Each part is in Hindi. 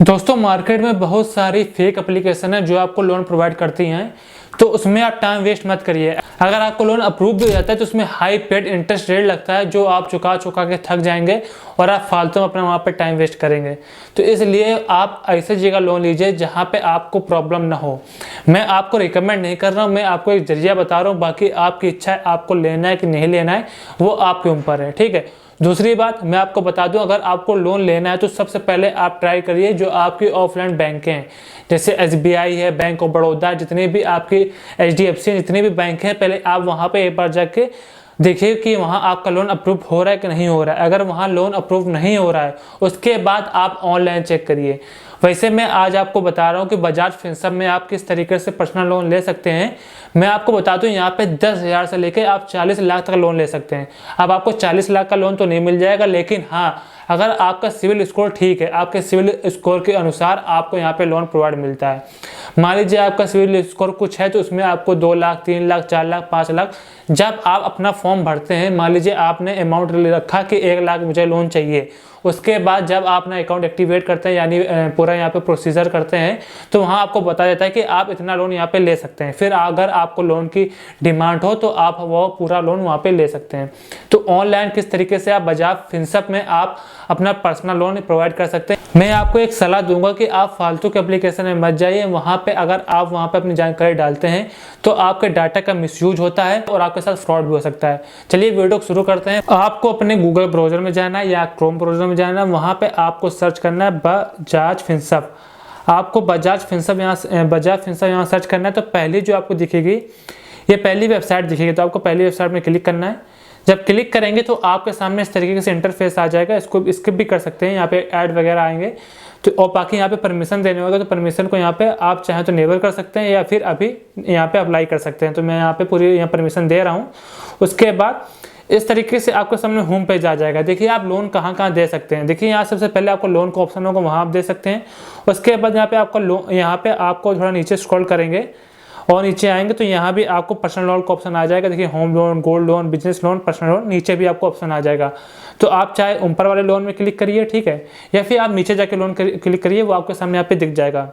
दोस्तों मार्केट में बहुत सारी फेक एप्लीकेशन है जो आपको लोन प्रोवाइड करती हैं, तो उसमें आप टाइम वेस्ट मत करिए। अगर आपको लोन अप्रूव भी हो जाता है तो उसमें हाई पेड इंटरेस्ट रेट लगता है जो आप चुका चुका के थक जाएंगे और आप फालतू में अपना वहाँ पे टाइम वेस्ट करेंगे। तो इसलिए आप ऐसे जगह लोन लीजिए जहाँ पे आपको प्रॉब्लम ना हो। मैं आपको रिकमेंड नहीं कर रहा हूँ, मैं आपको एक जरिया बता रहा हूँ, बाकी आपकी इच्छा है आपको लेना है कि नहीं लेना है वो आपके ऊपर है, ठीक है। दूसरी बात मैं आपको बता दूं, अगर आपको लोन लेना है तो सबसे पहले आप ट्राई करिए जो आपकी ऑफलाइन बैंकें हैं, जैसे SBI है, बैंक ऑफ बड़ौदा, जितने भी आपकी HDFC जितने भी बैंक हैं, पहले आप वहां पे एक बार जाके देखिए कि वहां आपका लोन अप्रूव हो रहा है कि नहीं हो रहा है। अगर वहां लोन अप्रूव नहीं हो रहा है उसके बाद आप ऑनलाइन चेक करिए। वैसे मैं आज आपको बता रहा हूँ कि बजाज फिनसर्व में आप किस तरीके से पर्सनल लोन ले सकते हैं। मैं आपको बता दूं यहाँ पे 10,000 से लेकर आप 40 लाख तक लोन ले सकते हैं। अब आपको 40 लाख का लोन तो नहीं मिल जाएगा, लेकिन हाँ अगर आपका सिविल स्कोर ठीक है, आपके सिविल स्कोर के अनुसार आपको यहाँ पे लोन प्रोवाइड मिलता है। मान लीजिए आपका सिविल स्कोर कुछ है तो उसमें आपको 2 लाख, 3 लाख, 4 लाख, 5 लाख, जब आप अपना फॉर्म भरते हैं, मान लीजिए आपने अमाउंट रखा कि 1 लाख मुझे लोन चाहिए, उसके बाद जब आप अपना अकाउंट एक्टिवेट करते हैं यानी पूरा यहाँ पे प्रोसीजर करते हैं तो वहाँ आपको बता देता है कि आप इतना लोन यहाँ पे ले सकते हैं। फिर अगर आपको लोन की डिमांड हो तो आप वो पूरा लोन वहाँ पे ले सकते हैं। तो ऑनलाइन किस तरीके से आप बजाज फिनसर्व में आप अपना पर्सनल लोन प्रोवाइड कर सकते हैं। मैं आपको एक सलाह दूंगा कि आप फालतू के एप्लीकेशन में मत जाइए। वहाँ पे अगर आप वहाँ पे अपनी जानकारी डालते हैं तो आपके डाटा का मिसयूज होता है और आपके साथ फ्रॉड भी हो सकता है। चलिए वीडियो को शुरू करते हैं। आपको अपने गूगल ब्राउजर में जाना है या क्रोम ब्राउजर में जाना है, वहाँ पे आपको सर्च करना है बजाज फिनसर्व। आपको बजाज फिनसर्व यहाँ सर्च करना है तो पहली जो आपको दिखेगी ये पहली वेबसाइट दिखेगी, तो आपको पहली वेबसाइट में क्लिक करना है। जब क्लिक करेंगे तो आपके सामने इस तरीके से इंटरफेस आ जाएगा। इसको स्किप भी कर सकते हैं, यहाँ पे ऐड वगैरह आएंगे तो, और बाकी यहाँ पे परमिशन देने होगा तो परमिशन को यहाँ पे आप चाहें तो नेवर कर सकते हैं या फिर अभी यहाँ पे अप्लाई कर सकते हैं। तो मैं यहाँ पे पूरी यहाँ परमिशन दे रहा हूँ। उसके बाद इस तरीके से आपके सामने होम पेज आ जाएगा। देखिए आप लोन कहाँ कहाँ दे सकते हैं। देखिए यहाँ सबसे पहले आपको लोन का ऑप्शन होगा, वहाँ आप दे सकते हैं। उसके बाद यहाँ पे आपका लोन, यहाँ पे आपको थोड़ा नीचे स्क्रॉल करेंगे और नीचे आएंगे तो यहाँ भी आपको पर्सनल लोन का ऑप्शन आ जाएगा। देखिए home loan, gold loan, business loan, personal loan, नीचे भी आपको ऑप्शन आ जाएगा। तो आप चाहे ऊपर वाले लोन में क्लिक करिए, ठीक है, या फिर आप नीचे जाके लोन क्लिक करिए, वो आपके सामने यहाँ पे दिख जाएगा,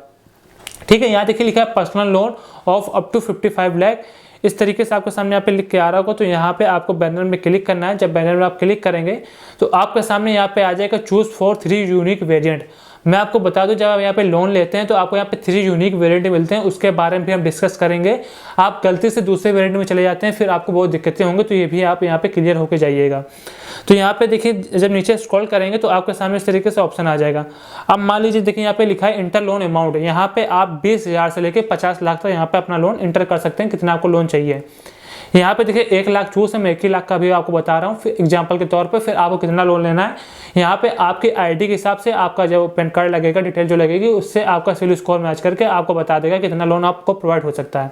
ठीक है। यहाँ देखिए लिखा है personal loan of up to 55 lakh. इस तरीके से आपके सामने यहाँ पे लिख के आ रहा होगा। तो यहाँ पे आपको बैनर में क्लिक करना है। जब बैनर में आप क्लिक करेंगे तो आपके सामने यहाँ पे आ जाएगा चूज फॉर 3 यूनिक वेरिएंट। मैं आपको बता दूं, जब आप यहाँ पे लोन लेते हैं तो आपको यहाँ पे 3 यूनिक वेरिएंट मिलते हैं, उसके बारे में भी हम डिस्कस करेंगे। आप गलती से दूसरे वेरिएंट में चले जाते हैं फिर आपको बहुत दिक्कतें होंगी, तो ये भी आप यहाँ पे क्लियर होकर जाइएगा। तो यहाँ पे देखिए जब नीचे स्क्रॉल करेंगे तो आपके सामने इस तरीके से ऑप्शन आ जाएगा। अब मान लीजिए देखिए यहाँ पे लिखा है इंटर लोन अमाउंट, यहाँ पे आप 20,000 से लेकर 50 लाख तक यहाँ पे अपना लोन इंटर कर सकते हैं, कितना आपको लोन चाहिए। यहाँ पे देखिए 1 लाख चूज है, मैं 1 ही लाख का भी आपको बता रहा हूँ फिर एग्जाम्पल के तौर पे। फिर आपको कितना लोन लेना है, यहाँ पे आपकी ID के हिसाब से आपका जो पैन कार्ड लगेगा, डिटेल जो लगेगी उससे आपका सिविल स्कोर मैच करके आपको बता देगा कितना लोन आपको प्रोवाइड हो सकता है।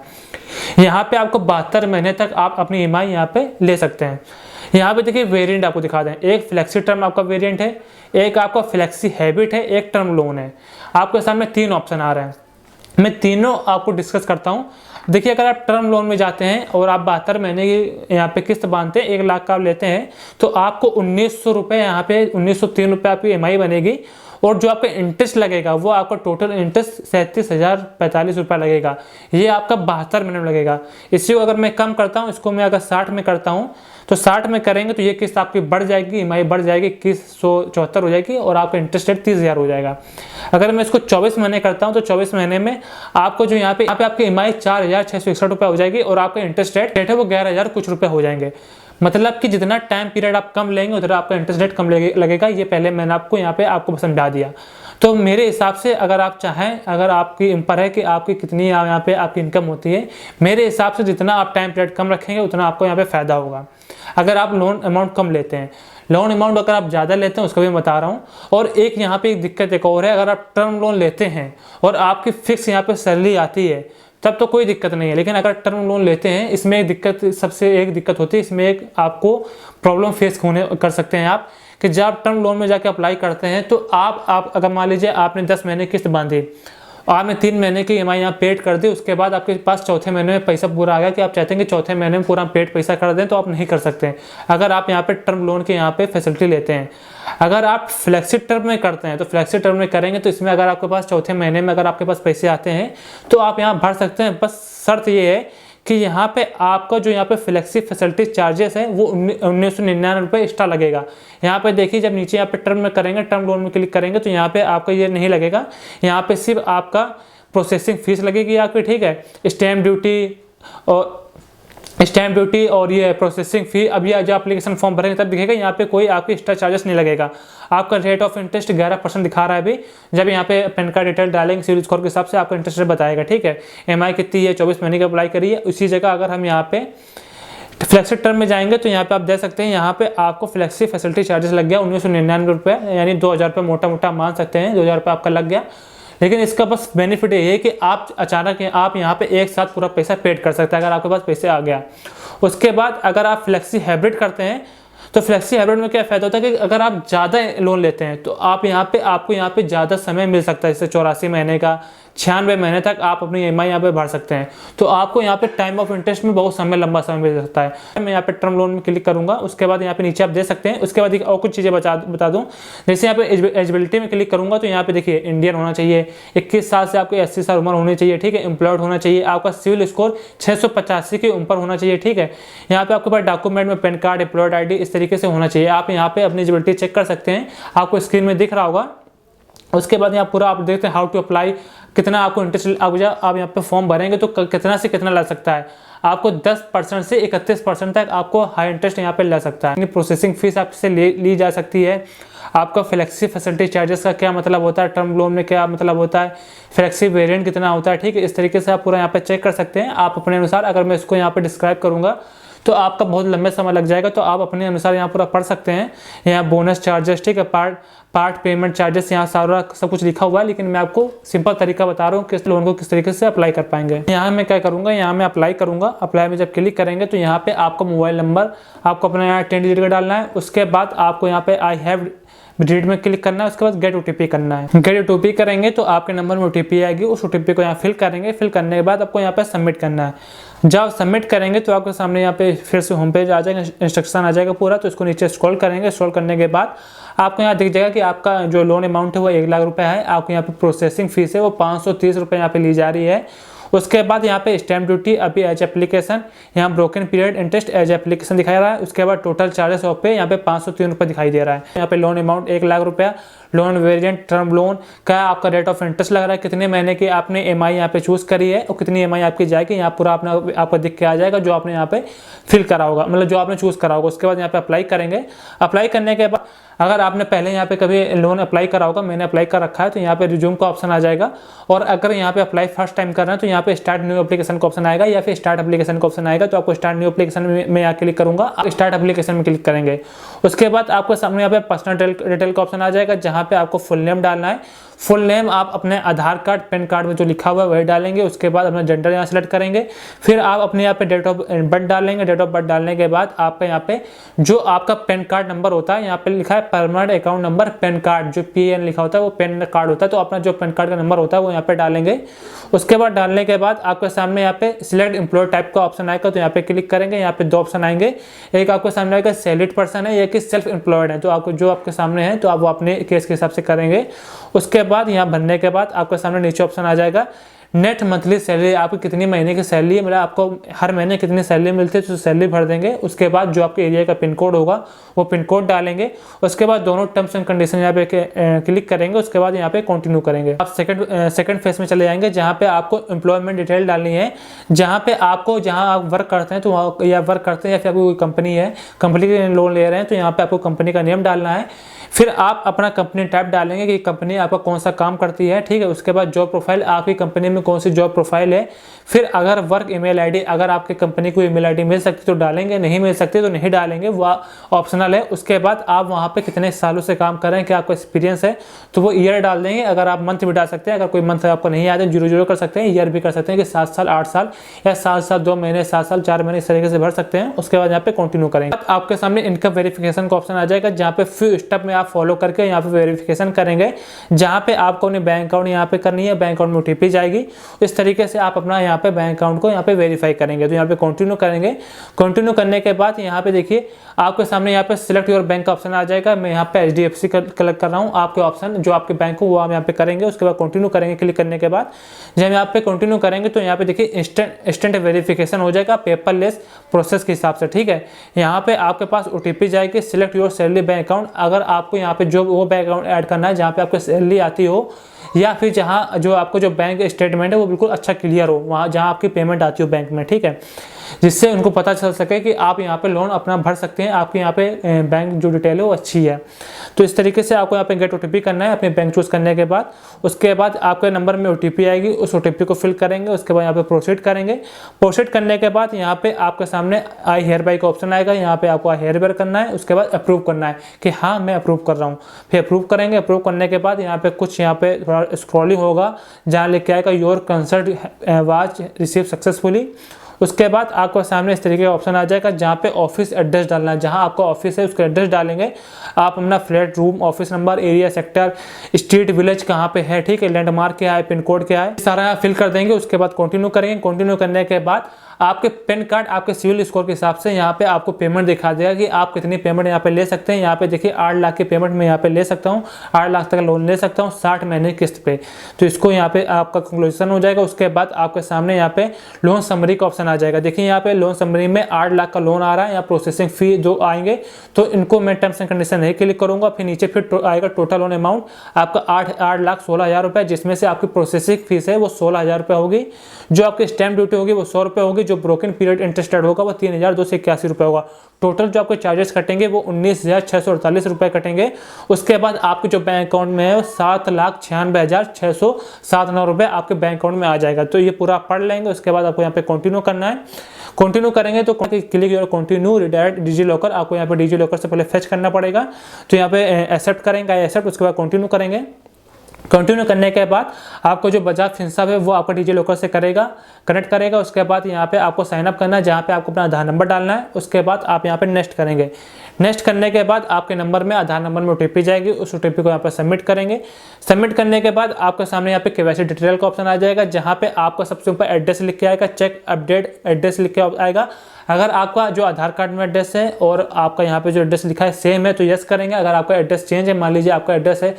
यहाँ पे आपको 72 महीने तक आप अपनी EMI यहाँ पे ले सकते हैं। यहाँ पे देखिए वेरिएंट आपको दिखा दें, एक फ्लेक्सी टर्म आपका वेरिएंट है, एक आपका फ्लेक्सी हैबिट है, एक टर्म लोन है। आपके सामने 3 ऑप्शन आ रहे हैं, मैं तीनों आपको डिस्कस करता हूँ। देखिए अगर आप टर्म लोन में जाते हैं और आप 72 महीने की यहाँ पे किस्त बांधते हैं, 1 लाख का आप लेते हैं तो आपको 1,900 रुपये, यहाँ पे 1,903 रुपये आपकी EMI बनेगी। और जो आपका इंटरेस्ट लगेगा वो आपका टोटल इंटरेस्ट 37,045 रुपये लगेगा। ये आपका 72 महीने में लगेगा। इसी को अगर मैं कम करता हूँ, इसको मैं अगर 60 में करता हूँ तो 60 में करेंगे तो ये किस्त आपकी बढ़ जाएगी, EMI बढ़ जाएगी, 2174 हो जाएगी और आपका इंटरेस्ट रेट 30,000 हो जाएगा। अगर मैं इसको 24 महीने करता हूँ तो 24 महीने में आपको जो यहाँ पे आपकी EMI 4,661 रुपये हो जाएगी और आपका इंटरेस्ट रेट है वो 11,000 कुछ रुपये हो जाएंगे। मतलब कि जितना टाइम पीरियड आप कम लेंगे उतना आपका इंटरेस्ट रेट कम लगेगा। ये पहले मैंने आपको यहाँ पे आपको समझा दिया। तो मेरे हिसाब से अगर आप चाहें, अगर आपकी ऊपर है कि आपकी कितनी यहाँ पे आपकी इनकम होती है, मेरे हिसाब से जितना आप टाइम पीरियड कम रखेंगे उतना आपको यहाँ पे फ़ायदा होगा। अगर आप लोन अमाउंट कम लेते हैं, लोन अमाउंट अगर आप ज़्यादा लेते हैं उसका भी मैं बता रहा हूँ। और एक यहाँ पे एक दिक्कत एक और है, अगर आप टर्म लोन लेते हैं और आपकी फिक्स यहाँ पे सैलरी आती है तब तो कोई दिक्कत नहीं है, लेकिन अगर टर्म लोन लेते हैं इसमें एक दिक्कत, सबसे एक दिक्कत होती है, इसमें एक आपको प्रॉब्लम फेस कर सकते हैं आप कि जब आप टर्म लोन में जाके अप्लाई करते हैं तो आप अगर मान लीजिए आपने 10 महीने किस्त बांधी आपने 3 महीने की EMI यहाँ पेड कर दी, उसके बाद आपके पास चौथे महीने में पैसा पूरा आ गया कि आप चाहते हैं कि चौथे महीने में पूरा पेड पैसा कर दें, तो आप नहीं कर सकते हैं अगर आप यहाँ पे टर्म लोन के यहाँ पे फैसिलिटी लेते हैं। अगर आप फ्लेक्सी टर्म में करते हैं तो फ्लेक्सी टर्म में करेंगे तो इसमें अगर आपके पास चौथे महीने में अगर आपके पास पैसे आते हैं तो आप यहाँ भर सकते हैं। बस शर्त ये है कि यहाँ पे आपका जो यहाँ पे फ्लेक्सी फैसिलिटी चार्जेस है वो 1999 रुपये एक्स्ट्रा लगेगा। यहाँ पे देखिए जब नीचे यहाँ पे टर्म में करेंगे, टर्म लोन में क्लिक करेंगे तो यहाँ पे आपका ये नहीं लगेगा, यहाँ पे सिर्फ आपका प्रोसेसिंग फीस लगेगी आपकी, ठीक है। स्टैम्प ड्यूटी और ये प्रोसेसिंग फी, अब ये जो एप्लीकेशन फॉर्म भरेंगे तब दिखेगा, यहाँ पे कोई आपकी एक्स्ट्रा चार्जेस नहीं लगेगा। आपका रेट ऑफ इंटरेस्ट 11% दिखा रहा है अभी, जब यहाँ पे पैन कार्ड डिटेल डालेंगे सिविल स्कोर के हिसाब से आपका इंटरेस्ट रेट बताएगा, ठीक है। EMI कितनी है, 24 महीने की अप्लाई करिए। उसी जगह अगर हम यहाँ पे फ्लेक्सी टर्म में जाएंगे तो यहाँ पे आप देख सकते हैं यहाँ पे आपको फ्लेक्सी फैसिलिटी चार्जेस लग गया 1999 रुपये, यानी 2000 रुपये मोटा मोटा मान सकते हैं, 2000 रुपये आपका लग गया। लेकिन इसका बस बेनिफिट ये है कि आप अचानक आप यहाँ पे एक साथ पूरा पैसा पेड कर सकते हैं अगर आपके पास पैसे आ गया। उसके बाद अगर आप फ्लेक्सी हाइब्रिड करते हैं तो फ्लेक्सी हाइब्रिड में क्या फ़ायदा होता है कि अगर आप ज़्यादा लोन लेते हैं तो आप यहाँ पे आपको यहाँ पे ज़्यादा समय मिल सकता है, जैसे 84 महीने का, 96 महीने तक आप अपनी EMI यहाँ पे भर सकते हैं। तो आपको यहाँ पे टाइम ऑफ इंटरेस्ट में बहुत समय, लंबा समय मिल सकता है। मैं यहाँ पे टर्म लोन में क्लिक करूँगा, उसके बाद यहाँ पे नीचे आप दे सकते हैं। उसके बाद और कुछ चीज़ें बता दूँ, जैसे यहाँ पे एलिजिबिलिटी में क्लिक करूँगा तो यहाँ पे देखिए इंडियन होना चाहिए, 21 साल से आपको 80 साल उम्र होनी चाहिए, ठीक है। एम्प्लॉयड होना चाहिए, आपका सिविल स्कोर 685 के ऊपर होना चाहिए, ठीक है। यहाँ पे आपके पास डॉक्यूमेंट में पैन कार्ड, एम्प्लॉयड ID इस तरीके से होना चाहिए। आप यहाँ पे अपनी एलिजिबिलिटी चेक कर सकते हैं, आपको स्क्रीन में दिख रहा होगा। उसके बाद यहाँ पूरा आप देखते हैं हाउ टू अप्लाई, कितना आपको इंटरेस्ट आप यहाँ पे फॉर्म भरेंगे तो कितना से कितना लग सकता है। आपको 10% से 31% तक आपको हाई इंटरेस्ट यहाँ पे लग सकता है। प्रोसेसिंग फीस आपसे ली जा सकती है। आपका फ्लेक्सी फैसिलिटी चार्जेस का क्या मतलब होता है, टर्म लोन में क्या मतलब होता है, फ्लेक्सी वेरिएंट कितना होता है, ठीक है। इस तरीके से आप पूरा यहाँ पे चेक कर सकते हैं आप अपने अनुसार। अगर मैं इसको यहाँ पे डिस्क्राइब करूँगा तो आपका बहुत लंबे समय लग जाएगा, तो आप अपने अनुसार यहाँ पूरा पढ़ सकते हैं। यहाँ बोनस चार्जेस, ठीक है, पार्ट पेमेंट चार्जेस, यहाँ सारा सब कुछ लिखा हुआ है। लेकिन मैं आपको सिंपल तरीका बता रहा हूँ किस लोन को किस तरीके से अप्लाई कर पाएंगे। यहाँ मैं क्या करूँगा, यहाँ मैं अप्लाई करूँगा। अप्लाई में जब क्लिक करेंगे तो यहाँ पे आपका मोबाइल नंबर आपको अपना यहाँ 10 डिजिट का डालना है। उसके बाद आपको यहाँ पे आई हैव डिलीट में क्लिक करना है। उसके बाद गेट OTP करना है। गेट OTP करेंगे तो आपके नंबर में OTP आएगी, उस OTP को यहाँ फिल करेंगे। फिल करने के बाद आपको यहाँ पे सबमिट करना है। जब सबमिट करेंगे तो आपके सामने यहाँ पे फिर से होम पेज आ जाएगा, इंस्ट्रक्शन आ जाएगा पूरा। तो इसको नीचे स्क्रॉल करेंगे, स्क्रॉल करने के बाद आपको यहाँ दिख जाएगा कि आपका जो लोन अमाउंट है वो 1 लाख रुपये है। आपको यहाँ पे प्रोसेसिंग फीस है वो 530 रुपये यहाँ पे ली जा रही है। उसके बाद यहाँ पे स्टैम्प ड्यूटी अभी एज एप्लीकेशन, यहाँ broken period interest as application दिखा रहा है। उसके बाद टोटल चार्जेस ऑफ पे यहाँ पे 503 रुपये दिखाई दे रहा है। यहाँ पे लोन अमाउंट 1 लाख रुपया, लोन वेरिएंट टर्म लोन का आपका रेट ऑफ इंटरेस्ट लग रहा है, कितने महीने की आपने EMI यहाँ पे चूज करी है और कितनी EMI आपकी जाएगी, यहाँ पूरा अपना आपको दिख के आ जाएगा जो आपने यहाँ पे फिल करा होगा, मतलब जो आपने चूज करा होगा। उसके बाद यहाँ पे अप्लाई करेंगे। अप्लाई करने के बाद अगर आपने पहले यहाँ पे कभी लोन अप्लाई करा होगा, मैंने अप्लाई कर रखा है, तो यहाँ पे रिज्यूम का ऑप्शन आ जाएगा। और अगर यहाँ पे अप्लाई फर्स्ट टाइम कर रहे हैं तो यहाँ पे स्टार्ट न्यू एप्लीकेशन का ऑप्शन आएगा या फिर स्टार्ट एप्लीकेशन का ऑप्शन आएगा। तो आपको स्टार्ट न्यू एप्लीकेशन में यहाँ क्लिक करूँगा, स्टार्ट एप्लीकेशन में क्लिक करेंगे। उसके बाद आपको सामने यहाँ पे पर्सनल डिटेल का ऑप्शन आ जाएगा, जहाँ पे आपको फुल नेम डालना है। फुल नेम आप अपने आधार कार्ड, पैन कार्ड में जो लिखा हुआ है वही डालेंगे। उसके बाद अपना जेंडर यहाँ सेलेक्ट करेंगे। फिर आप अपने यहाँ पे डेट ऑफ बर्थ डालेंगे। डेट ऑफ बर्थ डालने के बाद आपका यहाँ पे जो आपका पैन कार्ड नंबर होता है, यहाँ पे लिखा है permanent account number pan card, जो PN लिखा होता है वो पैन कार्ड होता है। तो अपना जो पैन कार्ड का नंबर होता है वो यहाँ पे डालेंगे। उसके बाद डालने के बाद आपके सामने यहाँ पे सिलेक्ट एम्प्लॉय टाइप का ऑप्शन आएगा, तो यहाँ पे क्लिक करेंगे। यहाँ पे 2 ऑप्शन आएंगे, एक आपके सामने आएगा सैलरीड पर्सन है, या कि सेल्फ एम्प्लॉयड है। तो आपको जो आपके सामने है तो आप वो अपने केस के हिसाब से करेंगे। उसके बाद यहाँ भरने के बाद आपके सामने नीचे ऑप्शन आ जाएगा नेट मंथली सैलरी, आपकी कितनी महीने की सैलरी है, मतलब आपको हर महीने कितनी सैलरी मिलती है, तो सैलरी भर देंगे। उसके बाद जो आपके एरिया का पिन कोड होगा वो पिन कोड डालेंगे। उसके बाद दोनों टर्म्स एंड कंडीशन यहाँ पे क्लिक करेंगे। उसके बाद यहाँ पे कंटिन्यू करेंगे। आप सेकंड फेज में चले जाएंगे, जहाँ पे आपको एम्प्लॉयमेंट डिटेल डालनी है, जहाँ पे आपको जहाँ आप वर्क करते हैं तो वहाँ या वर्क करते हैं या फिर आपकी कोई कंपनी है, कंपनी के लोन ले रहे हैं, तो यहाँ पे आपको कंपनी का नेम डालना है। फिर आप अपना कंपनी टाइप डालेंगे कि कंपनी आपका कौन सा काम करती है, ठीक है। उसके बाद जॉब प्रोफाइल, आपकी कंपनी में कौन सी जॉब प्रोफाइल है। फिर अगर वर्क ईमेल आईडी, अगर आपकी कंपनी को ईमेल आईडी मिल सकती तो डालेंगे, नहीं मिल सकती तो नहीं डालेंगे, वह ऑप्शनल है। उसके बाद आप वहाँ पे कितने सालों से काम कर रहे हैं, क्या आपको एक्सपीरियंस है, तो वो ईयर डाल देंगे। अगर आप मंथ भी डाल सकते हैं, अगर कोई मंथ आपको नहीं आता 0 कर सकते हैं, ईयर भी कर सकते हैं कि 7 साल 8 साल या 7 साल 2 महीने 7 साल 4 महीने, इस तरीके से भर सकते हैं। उसके बाद यहाँ पे कंटिन्यू करेंगे। आपके सामने इनकम वेरिफिकेशन का ऑप्शन आ जाएगा, जहाँ पे फ्यू स्टेप में आप आप फॉलो करके यहाँ पे वेरिफिकेशन करेंगे, जहाँ पे आपको अपने बैंक अकाउंट यहाँ पे करनी है, बैंक अकाउंट में OTP जाएगी। इस तरीके से आप अपना यहाँ पे बैंक अकाउंट को यहाँ पे वेरीफाई करेंगे। तो यहाँ पे कंटिन्यू करेंगे। कंटिन्यू करने के बाद यहाँ पे देखिए आपके सामने यहाँ पे सिलेक्ट योर बैंक का ऑप्शन आ जाएगा। मैं यहाँ पे HDFC कलेक्ट कर रहा हूँ। आपके ऑप्शन जो आपके बैंक हो वो आप यहाँ पे करेंगे। उसके बाद कंटिन्यू करेंगे। क्लिक करने के बाद जब यहाँ पे कंटिन्यू करेंगे तो यहाँ पे देखिए इंस्टेंट वेरिफिकेशन हो जाएगा पेपरलेस प्रोसेस के हिसाब से, ठीक है। यहाँ पे आपके पास OTP जाएगी। Select your salary bank account, अगर आपको यहाँ पे जो वो बैंक अकाउंट ऐड करना है जहाँ पे आपको सैलरी आती हो, या फिर जहाँ जो आपको जो बैंक स्टेटमेंट है वो बिल्कुल अच्छा क्लियर हो, वहाँ जहाँ आपकी पेमेंट आती हो बैंक में, ठीक है, जिससे उनको पता चल सके कि आप यहाँ पे लोन अपना भर सकते हैं, आपके यहाँ पे बैंक जो डिटेल है वो अच्छी है। तो इस तरीके से आपको यहाँ पे गेट OTP करना है अपने बैंक चूज़ करने के बाद। उसके बाद आपके नंबर में OTP आएगी, उस OTP को फिल करेंगे। उसके बाद यहाँ पे प्रोसीड करेंगे। प्रोसीड करने के बाद यहाँ पे आपके सामने आई हेयर बाई का ऑप्शन आएगा। यहाँ पे आपको आई हेयर बाय करना है। उसके बाद अप्रूव करना है कि हाँ मैं अप्रूव कर रहा हूँ। फिर अप्रूव करेंगे। अप्रूव करने के बाद यहाँ पे कुछ यहाँ पे थोड़ा स्क्रॉलिंग होगा, जहाँ लिख के आएगा your consult was receive successfully. उसके बाद आपको सामने इस तरीके का ऑप्शन आ जाएगा जहाँ पे ऑफिस एड्रेस डालना है, जहाँ आपका ऑफिस है उसका एड्रेस डालेंगे। आप अपना flat, room, office number, area, sector, street, village कहाँ पे है, ठीक है, लैंडमार्क क्या है, पिन कोड क्या है, सारा फिल कर देंगे। उसके बाद कंटिन्यू करेंगे। कंटिन्यू करने के बाद आपके पैन कार्ड आपके सिविल स्कोर के हिसाब से यहाँ पे आपको पेमेंट दिखा देगा कि आप कितनी पेमेंट यहाँ पे ले सकते हैं। यहाँ पे देखिए 8 लाख की पेमेंट मैं यहाँ पे ले सकता हूँ, 8 लाख तक लोन ले सकता हूँ 60 महीने किस्त पे। तो इसको यहाँ पे आपका कंक्लूजन हो जाएगा। उसके बाद आपके सामने यहाँ पे लोन समरी का ऑप्शन आ जाएगा। देखिए यहाँ पे लोन समरी में 8 लाख का लोन आ रहा है। यहाँ प्रोसेसिंग फी जो आएंगे तो इनको मैं टर्म्स एंड कंडीशन नहीं क्लिक करूँगा। फिर नीचे फिर आएगा टोटल लोन अमाउंट आपका 8,16,000 रुपये, जिसमें से आपकी प्रोसेसिंग फीस है वो 16,000 रुपये होगी। जो आपकी स्टैम्प ड्यूटी होगी वो 100 रुपये होगी। जो ब्रोकन पीरियड इंटरेस्टेड होगा वो 3,281 रुपये होगा। टोटल जो आपके चार्जेस कटेंगे वो 19,648 रुपये कटेंगे। उसके बाद आपके जो बैंक अकाउंट में है 7,96,607 रुपये आपके बैंक अकाउंट में आ जाएगा। तो ये पूरा पढ़ लेंगे। उसके बाद आपको यहाँ पे कंटिन्यू करना है। कंटिन्यू करेंगे तो click your continue redirect DigiLocker, आपको यहाँ पे डिजी लॉकर से पहले फेच करना पड़ेगा। तो यहाँ पे एक्सेप्ट करेंगे, एक्सेप्ट। उसके बाद कंटिन्यू करेंगे। कंटिन्यू करने के बाद आपको जो बजाज फिनसर्व है वो आपका डिजी लॉकर से कनेक्ट करेगा। उसके बाद यहाँ पे आपको साइन अप करना है, जहाँ पे आपको अपना आधार नंबर डालना है। उसके बाद आप यहाँ पे नेक्स्ट करेंगे। नेक्स्ट करने के बाद आपके नंबर में, आधार नंबर में OTP जाएगी। उस OTP को यहाँ पे सबमिट करेंगे। सबमिट करने के बाद आपके सामने यहाँ पे KYC डिटेल का ऑप्शन आ जाएगा, जहाँ पे आपका सबसे ऊपर एड्रेस लिख के आएगा, चेक अपडेट एड्रेस लिख के आएगा। अगर आपका जो आधार कार्ड में एड्रेस है और आपका यहाँ पे जो एड्रेस लिखा है सेम है तो यस करेंगे। अगर आपका एड्रेस चेंज है, मान लीजिए आपका एड्रेस है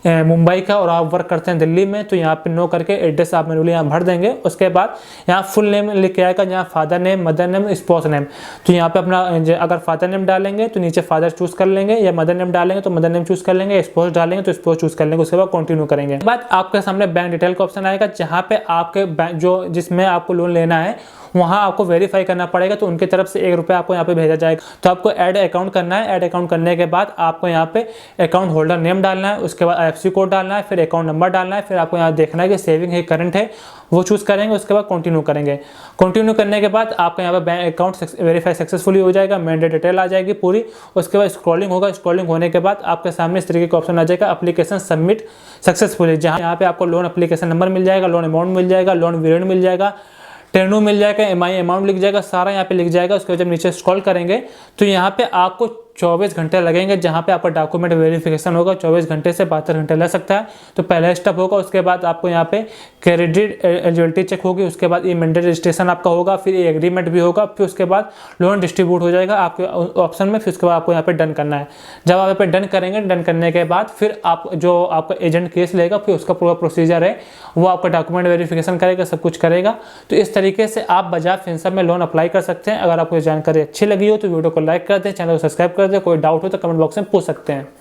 मुंबई का और आप वर्क करते हैं दिल्ली में, तो यहाँ पे नो करके एड्रेस आप मैनुअली यहाँ भर देंगे। उसके बाद यहाँ फुल नेम लिख के आएगा, यहाँ father name, mother name, spouse name. तो यहाँ पे अपना अगर फादर नेम डालेंगे तो नीचे फादर चूज कर लेंगे, या मदर नेम डालेंगे तो मदर नेम चूज कर लेंगे, स्पाउस डालेंगे तो स्पाउस चूज कर लेंगे। उसके बाद कंटिन्यू करेंगे। बाद आपके सामने बैंक डिटेल का ऑप्शन आएगा, जहाँ पे आपके बैंक जो जिसमें आपको लोन लेना है वहाँ आपको वेरीफाई करना पड़ेगा। तो उनकी तरफ से 1 रुपया आपको यहाँ पे भेजा जाएगा। तो आपको ऐड अकाउंट करना है। ऐड अकाउंट करने के बाद आपको यहाँ पे अकाउंट होल्डर नेम डालना है। उसके बाद IFSC कोड डालना है, फिर अकाउंट नंबर डालना है। फिर आपको यहाँ देखना है कि सेविंग है करंट है, वो चूज करेंगे। उसके बाद कंटिन्यू करेंगे। कंटिन्यू करने के बाद आपका यहाँ पे बैंक अकाउंट वेरीफाई सक्सेसफुली हो जाएगा। मैंडेट डिटेल आ जाएगी पूरी। उसके बाद स्क्रॉलिंग होगा। स्क्रॉलिंग होने के बाद आपके सामने इस तरीके का ऑप्शन आ जाएगा, एप्लीकेशन सबमिट सक्सेसफुली, जहाँ यहाँ पे आपको लोन एप्लीकेशन नंबर मिल जाएगा, लोन अमाउंट मिल जाएगा, लोन पीरियड मिल जाएगा, टेन्यू मिल जाएगा, MI अमाउंट लिख जाएगा, सारा यहाँ पे लिख जाएगा। उसके बाद जब नीचे स्क्रॉल करेंगे तो यहाँ पे आपको 24 घंटे लगेंगे, जहाँ पे आपका डॉक्यूमेंट वेरिफिकेशन होगा। 24 घंटे से 72 घंटे लग सकता है। तो पहला स्टेप होगा। उसके बाद आपको यहाँ पे क्रेडिट एलिजिबिलिटी चेक होगी। उसके बाद ई मैंडेट रजिस्ट्रेशन आपका होगा, फिर एग्रीमेंट भी होगा। फिर उसके बाद लोन डिस्ट्रीब्यूट हो जाएगा आपके ऑप्शन में। फिर उसके बाद आपको यहाँ पे डन करना है। जब आप यहाँ पे डन करेंगे, डन करने के बाद फिर आप जो आपका एजेंट केस लेगा, फिर उसका पूरा प्रोसीजर है, वो आपका डॉक्यूमेंट वेरिफिकेशन करेगा, सब कुछ करेगा। तो इस तरीके से आप बजाज फिनसर्व में लोन अप्लाई कर सकते हैं। अगर आपको ये जानकारी अच्छी लगी हो तो वीडियो को लाइक कर दें, चैनल को सब्सक्राइब कर दें। कोई डाउट हो तो कमेंट बॉक्स में पूछ सकते हैं।